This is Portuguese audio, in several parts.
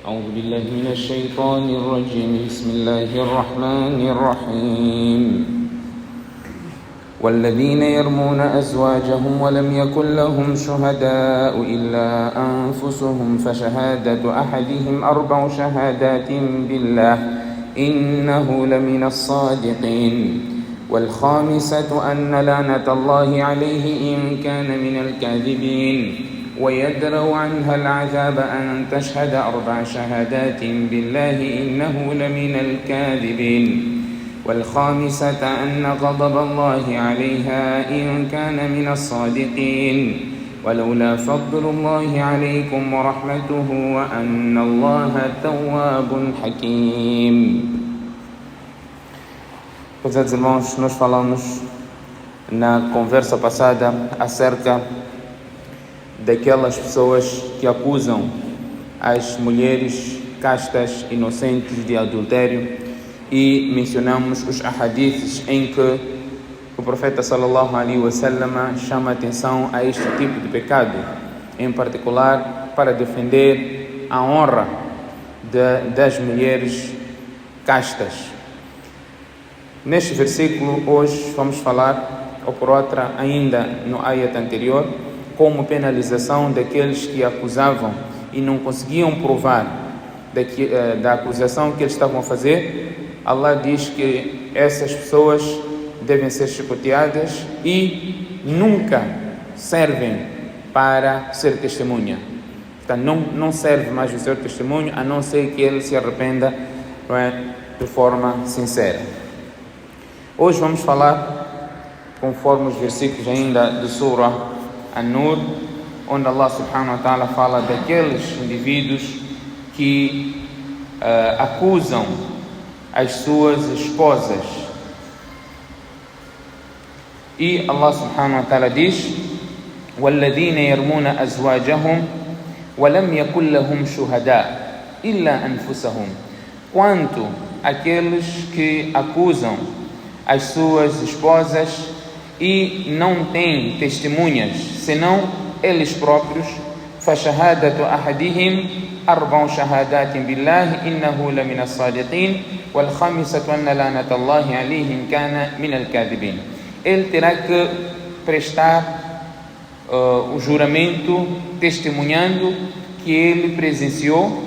أعوذ بالله من الشيطان الرجيم بسم الله الرحمن الرحيم والذين يرمون أزواجهم ولم يكن لهم شهداء إلا أنفسهم فشهادة أحدهم 4 شهادات بالله إنه لمن الصادقين والخامسة أن لعنة الله عليه إن كان من الكاذبين ويدرأ عنها العذاب أن تشهد 4 شهادات بالله إنه لمن الكاذبين والخامسة أن غضب الله عليها إن كان من الصادقين ولولا فضل الله عليكم ورحمته وأن الله تواب حكيم. Prezados irmãos, nós falamos na conversa passada acerca daquelas pessoas que acusam as mulheres castas, inocentes de adultério, e mencionamos os ahadiths em que o profeta sallallahu alaihi wasallam chama atenção a este tipo de pecado, em particular para defender a honra das mulheres castas. Neste versículo hoje vamos falar, ou por outra ainda no ayat anterior, como penalização daqueles que acusavam e não conseguiam provar da acusação que eles estavam a fazer. Allah diz que essas pessoas devem ser chicoteadas e nunca servem para ser testemunha. Então, não serve mais o seu testemunho, a não ser que ele se arrependa, não é, de forma sincera. Hoje vamos falar, conforme os versículos ainda de Surah An-Nur, onde Allah subhanahu wa ta'ala fala daqueles indivíduos que acusam as suas esposas. E Allah subhanahu wa ta'ala diz: وَالَّذِينَ يَرْمُونَ أَزْوَاجَهُمْ وَلَمْ يَكُنْ لَهُمْ شُهَدَاء إِلَّا أَنفُسَهُمْ. Quanto aqueles que acusam as suas esposas e não têm testemunhas senão eles próprios, فَشَهَادَةُ أَحَدِهِمْ 4 شهادات بالله إنه لمن الصادقين والخامسة أن لعنة الله عليه إن كان من الكاذبين. Ele terá que prestar o juramento testemunhando que ele presenciou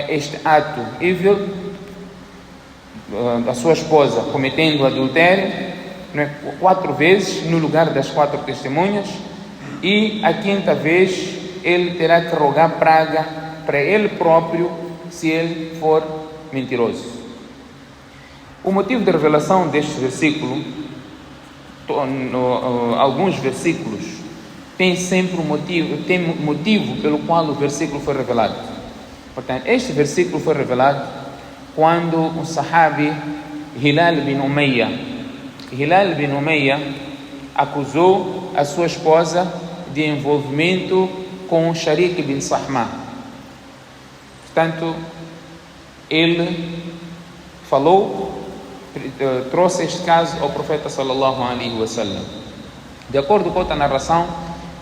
este ato evil da sua esposa cometendo adultério 4 vezes no lugar das 4 testemunhas, e a 5ª vez ele terá que rogar praga para ele próprio se ele for mentiroso. O motivo da revelação deste versículo, alguns versículos têm sempre motivo pelo qual o versículo foi revelado. Portanto, este versículo foi revelado quando o sahabi Hilal bin Umayya acusou a sua esposa de envolvimento com Sharik bin Sahma. Portanto, ele trouxe este caso ao profeta sallallahu alaihi wasallam. De acordo com outra narração,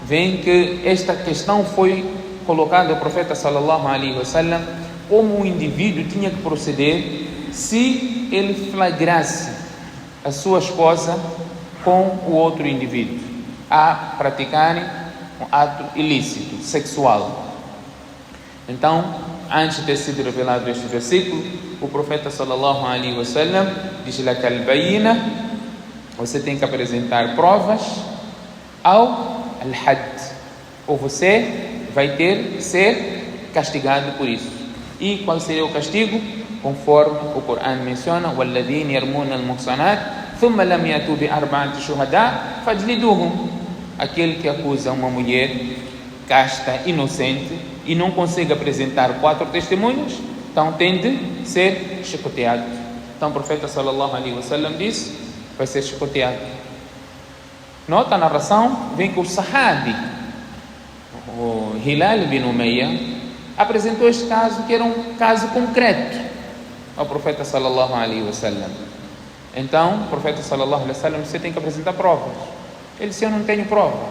vem que esta questão foi colocada ao profeta sallallahu alaihi wasallam como o indivíduo tinha que proceder se ele flagrasse a sua esposa com o outro indivíduo a praticarem um ato ilícito, sexual. Então, antes de ter sido revelado este versículo, o profeta sallallahu alaihi wasallam diz: "Laka al-bayina", você tem que apresentar provas, ao al-had, ou você vai ter que ser castigado por isso. E qual seria o castigo? Conforme o Corão menciona: وَالَّذِينَ يَرْمُونَ الْمُحْصَنَاتِ ثُمَّ لَمْ يَأْتُوا بِأَرْبَعَةِ شُهَدَاءَ فَاجْلِدُوهُمْ. Aquele que acusa uma mulher casta, inocente, e não consegue apresentar 4 testemunhas, então tem de ser chicoteado. Então o profeta sallallahu alaihi wasallam disse: vai ser chicoteado. Na outra narração vem que o sahabi, o Hilal bin Umayya, apresentou este caso, que era um caso concreto, ao profeta sallallahu alaihi wasallam. Então o profeta sallallahu alaihi wasallam: você tem que apresentar provas. Ele disse: eu não tenho prova.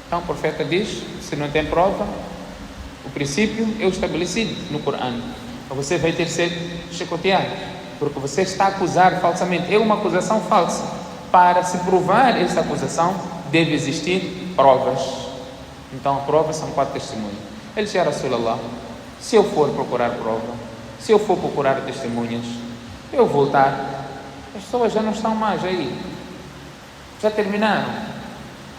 Então o profeta diz: se não tem prova, O princípio é o estabelecido no Corão. Você vai ter que ser chicoteado, porque você está a acusar falsamente. É uma acusação falsa. Para se provar essa acusação, deve existir provas. Então, a prova são 4 testemunhos. Ele disse: Rasulallah, se eu for procurar prova, se eu for procurar testemunhas, eu voltar, as pessoas já não estão mais aí, já terminaram.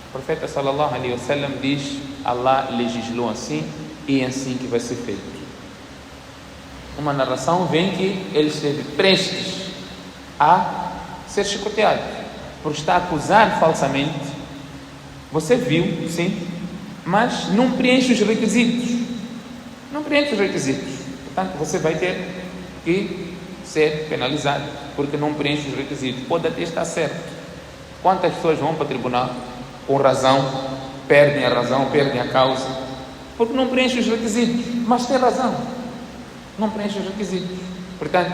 O profeta sallallahu alaihi wasallam diz: Allah legislou assim e é assim que vai ser feito. Uma narração vem que ele esteve prestes a ser chicoteado, por estar a acusar falsamente. Você viu, sim, mas não preenche os requisitos. Não preenche os requisitos. Portanto, você vai ter que ser penalizado, porque não preenche os requisitos. Pode até estar certo. Quantas pessoas vão para o tribunal com razão, perdem a razão, perdem a causa, porque não preenche os requisitos, mas tem razão, não preenche os requisitos. Portanto,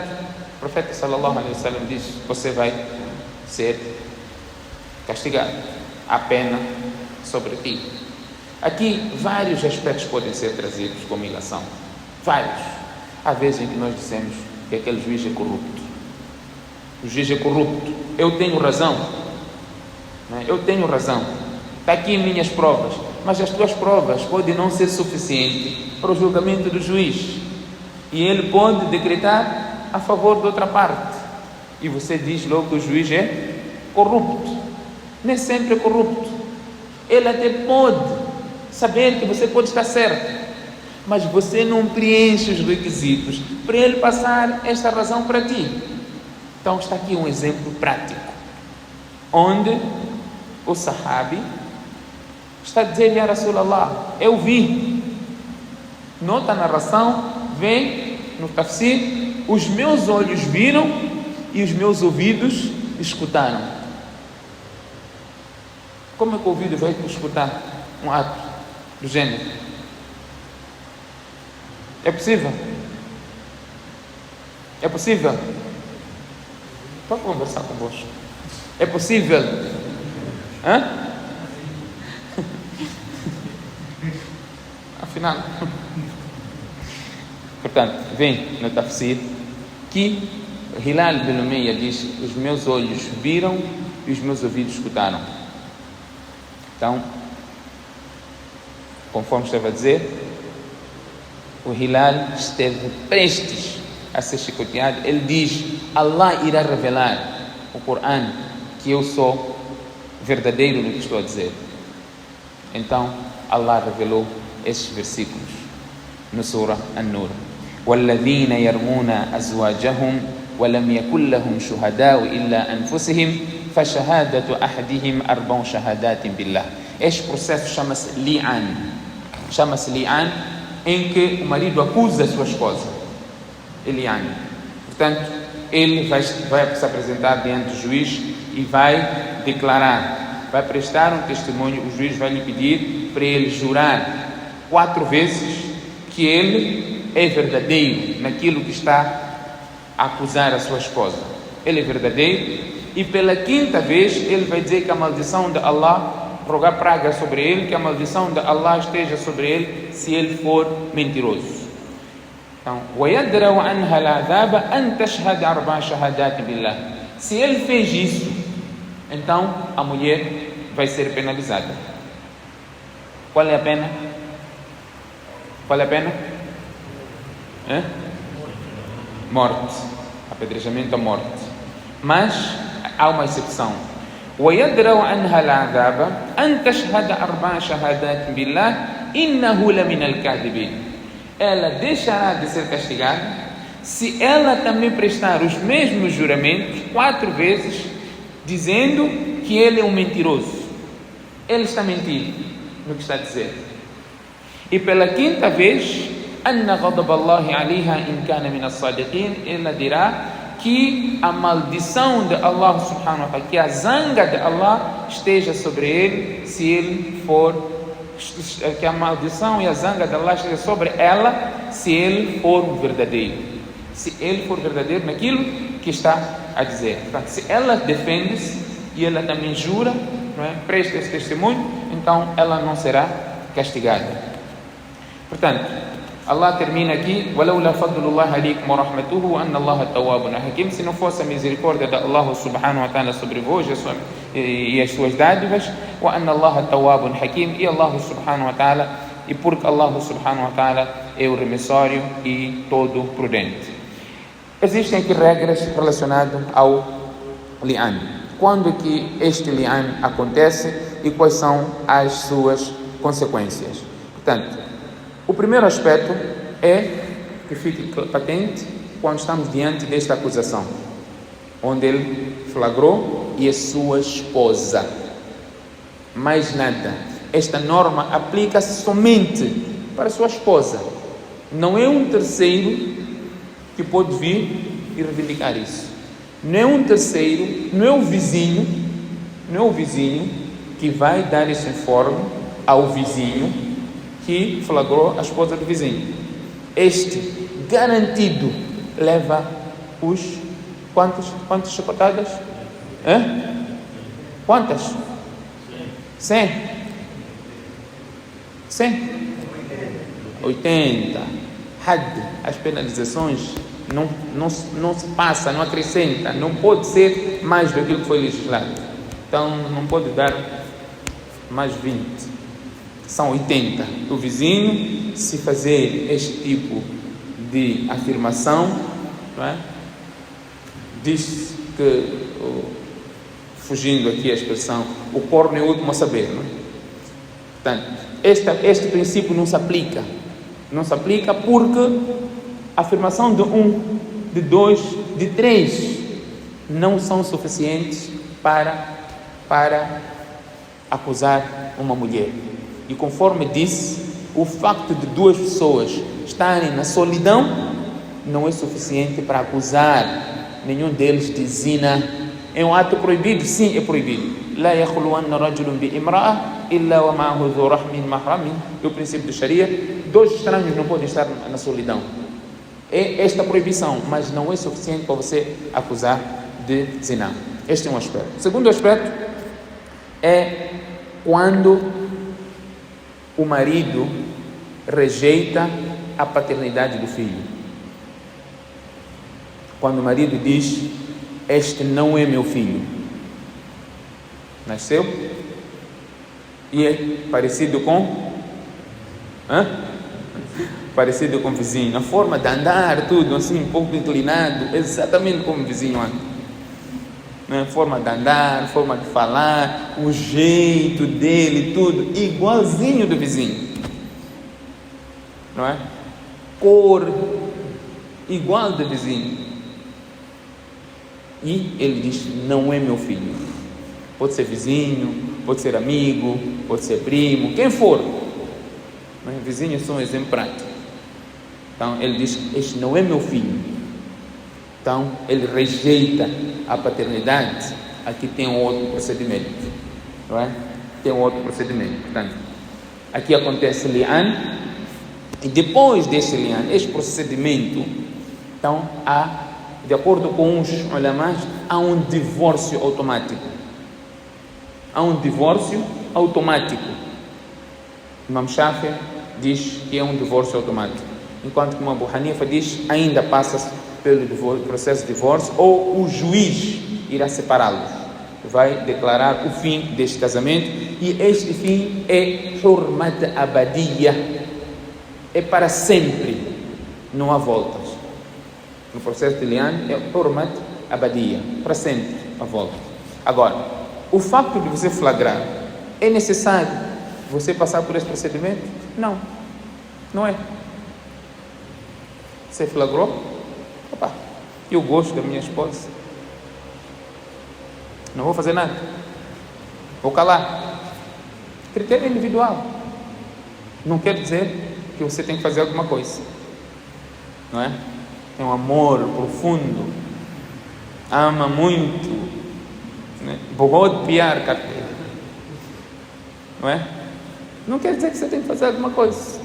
o profeta sallallahu alaihi wasallam diz: você vai ser castigado, a pena sobre ti. Aqui vários aspectos podem ser trazidos como ilação, vários. Há vezes em que nós dizemos que aquele juiz é corrupto. O juiz é corrupto. Eu tenho razão, não é? Eu tenho razão, está aqui minhas provas, mas as tuas provas podem não ser suficientes para o julgamento do juiz, e ele pode decretar a favor de outra parte, e você diz logo que o juiz é corrupto. Nem sempre é corrupto. Ele até pode saber que você pode estar certo, mas você não preenche os requisitos para ele passar esta razão para ti. Então está aqui um exemplo prático, onde o sahabi está dizendo: Ya Rasulallah, eu vi. Nota a narração, vem no tafsir: os meus olhos viram e os meus ouvidos escutaram. Como é que o ouvido vai escutar um ato do gênero? É possível? É possível? Estou a conversar convosco. É possível? Hã? Afinal. Portanto, vem no tafsir que Hilal bin Umayya diz: os meus olhos viram e os meus ouvidos escutaram. Então, conforme estava a dizer, o Hilal esteve prestes a ser chicoteado. Ele diz: Allah irá revelar o Corão que eu sou verdadeiro no que estou a dizer. Então Allah revelou estes versículos no Surah An-Nur: وَالَّذِينَ يَرْمُونَ أَزْوَاجَهُمْ وَلَمْ يَكُنْ لَهُمْ شُهَدَاءُ إِلَّا أَنفُسِهِمْ فَشَهَادَةُ أَحَدِهِمْ 4 شهادات بالله. Este processo chama-se li'an. Chama-se li'an, em que o marido acusa a sua esposa. Li'an. Portanto, ele vai se apresentar diante do juiz e vai declarar, vai prestar um testemunho. O juiz vai lhe pedir para ele jurar 4 vezes que ele é verdadeiro naquilo que está a acusar a sua esposa. Ele é verdadeiro, e pela 5ª vez ele vai dizer que a maldição de Allah, rogar praga sobre ele, que a maldição de Allah esteja sobre ele se ele for mentiroso. Então, وَيَدْرَوْ عَنْهَا الْعَذَابَ أَنْ تَشْهَدَ 4 شهادات بالله. Se ele fez isso, então a mulher vai ser penalizada. Qual é a pena? Qual é a pena? Morte. Apedrejamento à morte. Mas há uma exceção: وَيَدْرَوْ عَنْهَا الْعَذَابَ أَنْ تَشْهَدَ 4 شهادات بالله إِنَّهُ لَمِنَ الْكَاذِبِينَ. Ela deixará de ser castigada se ela também prestar os mesmos juramentos 4 vezes, dizendo que ele é um mentiroso. Ele está mentindo no que está a dizer. E pela 5ª vez, أَنَّ غَضَبَ اللَّهِ عَلَيْهَا إِنْ كَانَ مِنَ الصَّادِقِينَ. Ela dirá que a maldição de Allah subhanahu wa ta'ala, que a zanga de Allah esteja sobre ele, se ele for, que a maldição e a zanga de Allah esteja sobre ela, se ele for verdadeiro. Se ele for verdadeiro naquilo que está a dizer. Portanto, se ela defende-se e ela também jura, não é? Presta esse testemunho, então ela não será castigada. Portanto, Allah termina aqui: وَلَوْلَا فَضْلُ اللَّهِ عَلَيْكُمْ وَرَحْمَتُهُ وَأَنَّ اللَّهَ تَوَّابٌ حَكِيمٌ. Se não fosse a misericórdia de Allah subhanahu wa ta'ala sobre vós e as suas dádivas, وَأَنَّ اللَّهَ تَوَّابٌ حَكِيمٌ, e Allah subhanahu wa ta'ala, e porque Allah subhanahu wa ta'ala é o remissório e todo prudente. Existem aqui regras relacionadas ao li'an. Quando que este li'an acontece e quais são as suas consequências? Portanto, o primeiro aspecto é que fique patente quando estamos diante desta acusação, onde ele flagrou e a sua esposa. Mais nada. Esta norma aplica-se somente para a sua esposa. Não é um terceiro que pode vir e reivindicar isso. Não é um terceiro, não é o vizinho que vai dar esse informe ao vizinho que flagrou a esposa do vizinho. Este garantido leva os quantas chicotadas? Quantas? 100? 80. Had, as penalizações não se passa, não acrescenta, não pode ser mais do que foi legislado. Então não pode dar mais 20. São 80. O vizinho, se fazer este tipo de afirmação, não é? Diz que, fugindo aqui a expressão, o corno é o último a saber, não é? Portanto, este princípio não se aplica. Não se aplica porque a afirmação de 1, de 2, de 3 não são suficientes para acusar uma mulher. E conforme disse, o facto de 2 pessoas estarem na solidão não é suficiente para acusar nenhum deles de zina. É um ato proibido? Sim, é proibido. لا يخلون رجل بامرأة إلا ومعه ذو رحم محرم. É o princípio do Sharia. 2 estranhos não podem estar na solidão. É esta proibição, mas não é suficiente para você acusar de zina. Este é um aspecto. O segundo aspecto é quando o marido rejeita a paternidade do filho. Quando o marido diz: este não é meu filho. Nasceu e é parecido com parecido com o vizinho, a forma de andar, tudo assim, um pouco inclinado, exatamente como o vizinho anda. Forma de andar, forma de falar, o jeito dele, tudo igualzinho do vizinho, não é? Cor igual do vizinho. E ele diz: não é meu filho. Pode ser vizinho, pode ser amigo, pode ser primo, quem for. Mas vizinhos são um exemplo prático. Então ele diz: este não é meu filho. Então ele rejeita a paternidade. Aqui tem um outro procedimento, não é? Tem um outro procedimento. Portanto, aqui acontece li'an, e depois desse li'an, este procedimento, então há, de acordo com os ulamás, há um divórcio automático. Há um divórcio automático. Imam Shafi'i diz que é um divórcio automático, enquanto que Abu Hanifa diz ainda passa pelo processo de divórcio, ou o juiz irá separá-los, vai declarar o fim deste casamento, e este fim é hurmat abadiyya, é para sempre, não há voltas. No processo de li'an é hurmat abadiyya, para sempre a volta. Agora, o facto de você flagrar, é necessário você passar por esse procedimento? Não, não é. Você flagrou? Opa, eu gosto da minha esposa, não vou fazer nada, vou calar. Critério individual. Não quer dizer que você tem que fazer alguma coisa, não é? Tem um amor profundo, ama muito, बहुत प्यार करते हैं, não é? Não quer dizer que você tem que fazer alguma coisa,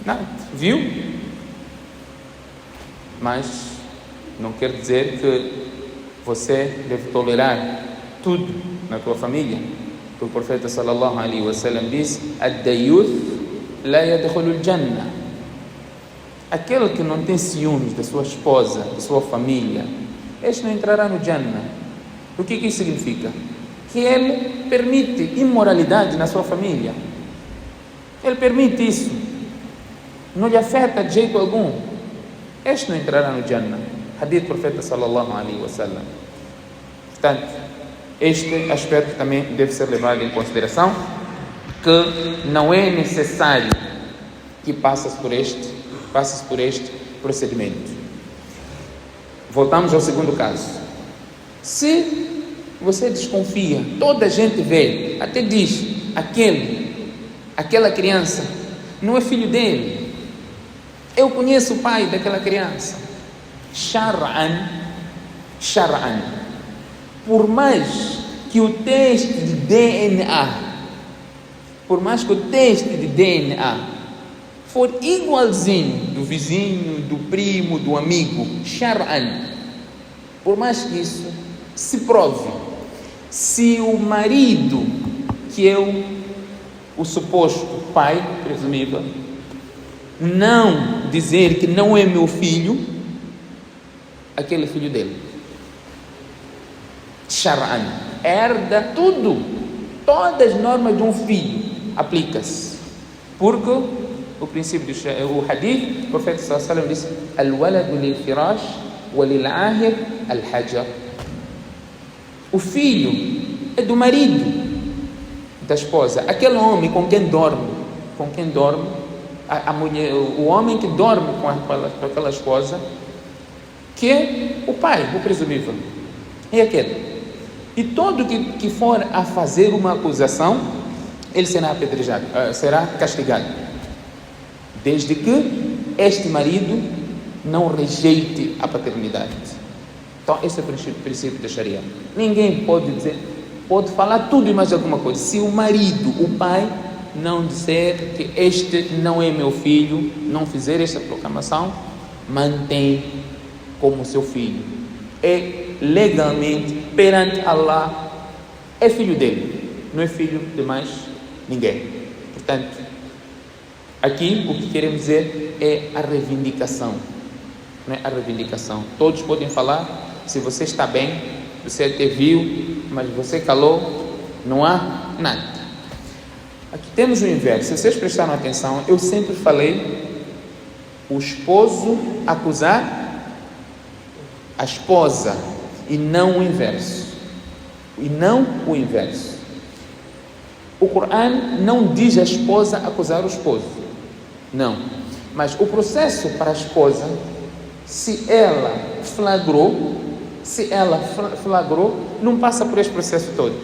nada, viu? Mas não quer dizer que você deve tolerar tudo na tua família. O profeta sallallahu alaihi wasallam diz: ad-dayuth لا يدخل الجنة. Aquele que não tem ciúmes da sua esposa, da sua família, este não entrará no Jannah. O que isso significa? Que ele permite imoralidade na sua família. Ele permite isso. Não lhe afeta de jeito algum. Este não entrará no Jannah. Hadith do profeta sallallahu alaihi wasallam. Portanto, este aspecto também deve ser levado em consideração, que não é necessário que passes por este procedimento. Voltamos ao segundo caso. Se você desconfia, toda a gente vê, até diz, aquela criança não é filho dele, eu conheço o pai daquela criança. Shar'an, por mais que o teste de DNA for igualzinho do vizinho, do primo, do amigo, Shar'an, por mais que isso se prove, se o marido, que é o suposto pai, presumível, não dizer que não é meu filho, aquele filho dele, Shar'an, herda tudo, todas as normas de um filho, aplica-se, porque o princípio o hadith, o profeta sallallahu alaihi wasallam disse: al-waladu lil-firash wa lil-ahir al-hajar. O filho é do marido, da esposa, aquele homem com quem dorme, a mulher, o homem que dorme com aquela esposa, que é o pai, o presumível, é aquele. E todo que for a fazer uma acusação, ele será apedrejado, será castigado, desde que este marido não rejeite a paternidade. Então, esse é o princípio da Sharia. Ninguém pode falar tudo e mais alguma coisa. Se o marido, o pai, não disser que este não é meu filho, não fizer esta proclamação, mantém como seu filho. É legalmente, perante Allah, é filho dele, não é filho de mais ninguém. Portanto, aqui o que queremos dizer é a reivindicação. Não é a reivindicação. Todos podem falar, se você está bem, você até viu, mas você calou, não há nada. Aqui temos o inverso. Se vocês prestaram atenção, eu sempre falei o esposo acusar a esposa e não o inverso. O Corão não diz a esposa acusar o esposo. Não. Mas o processo para a esposa, se ela flagrou, não passa por este processo todo.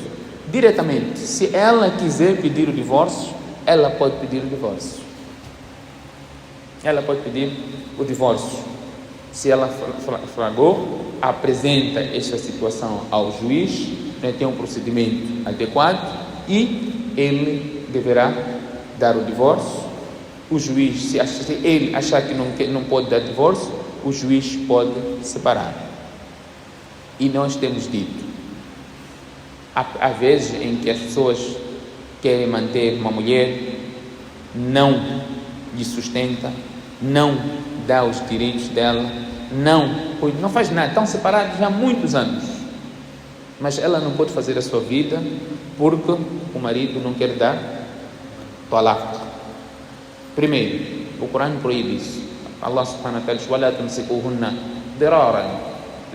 Diretamente, se ela quiser pedir o divórcio, ela pode pedir o divórcio. Se ela flagrou, apresenta esta situação ao juiz, tem um procedimento adequado e ele deverá dar o divórcio. O juiz, se ele achar que não pode dar divórcio, o juiz pode separar. E nós temos dito, há vezes em que as pessoas querem manter uma mulher, não lhe sustenta, não dá os direitos dela, não faz nada, estão separados já há muitos anos, mas ela não pode fazer a sua vida porque o marido não quer dar talaq. Primeiro, o Corão proíbe isso. Allah subhanahu wa ta'ala diz: وَلَا تُمْسِكُوهُنَّ ضِرَارًا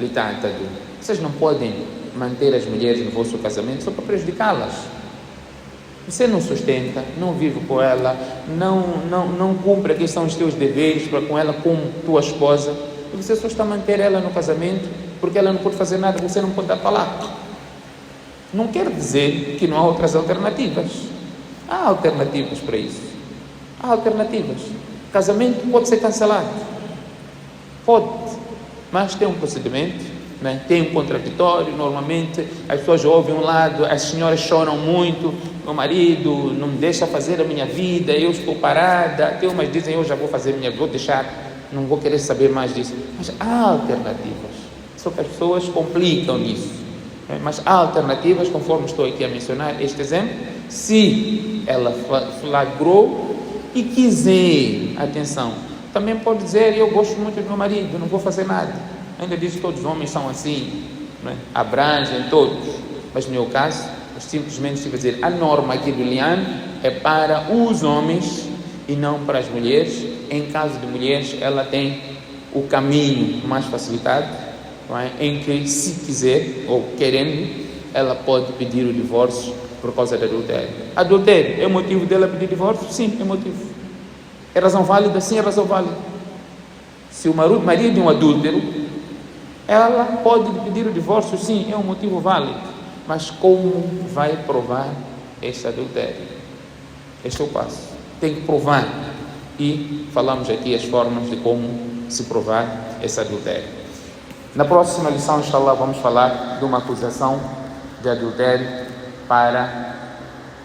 لِتَعْتَدُوا. Vocês não podem manter as mulheres no vosso casamento só para prejudicá-las. Você não sustenta, não vive com ela, não cumpre aqueles são os teus deveres para com ela como tua esposa, e você só está a manter ela no casamento porque ela não pode fazer nada, você não pode dar talaq. Não quer dizer que não há outras alternativas. Há alternativas para isso. Há alternativas. O casamento pode ser cancelado. Pode. Mas tem um procedimento, né? Tem um contraditório. Normalmente as pessoas ouvem um lado, as senhoras choram muito, meu marido não me deixa fazer a minha vida, eu estou parada. Até umas dizem, eu já vou fazer vou deixar, não vou querer saber mais disso. Mas há alternativas. Só que as pessoas complicam nisso. Mas há alternativas, conforme estou aqui a mencionar este exemplo. Se ela flagrou e quiser, atenção, também pode dizer: eu gosto muito do meu marido, não vou fazer nada. Ainda diz que todos os homens são assim, não é? Abrangem todos, mas no meu caso, eu simplesmente estive a dizer: a norma aqui do Lian é para os homens e não para as mulheres. Em caso de mulheres, ela tem o caminho mais facilitado, não é? Em que, se quiser ou querendo, ela pode pedir o divórcio por causa de adultério. Adultério é motivo dela pedir divórcio? Sim, é motivo. É razão válida? Sim, é razão válida. Se o marido é um adúltero, ela pode pedir o divórcio? Sim, é um motivo válido. Mas como vai provar esse adultério? Este é o passo. Tem que provar. E falamos aqui as formas de como se provar esse adultério. Na próxima lição, inshallah, vamos falar de uma acusação de adultério para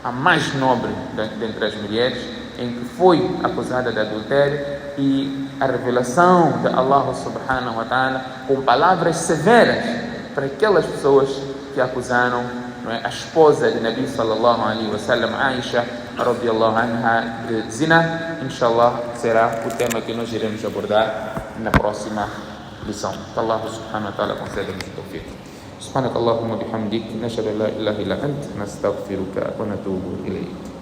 a mais nobre dentre as mulheres, em que foi acusada de adultério, e a revelação de Allah subhanahu wa ta'ala com palavras severas para aquelas pessoas que acusaram, não é, a esposa de Nabi sallallahu alaihi wasallam, Aisha radiyallahu anha, de zina. Inshallah, será o tema que nós iremos abordar na próxima lição. Que Allah subhanahu wa ta'ala conceda-nos o tawfiq. سبحانك اللهم وبحمدك نشهد ان لا اله الا انت نستغفرك ونتوب اليك.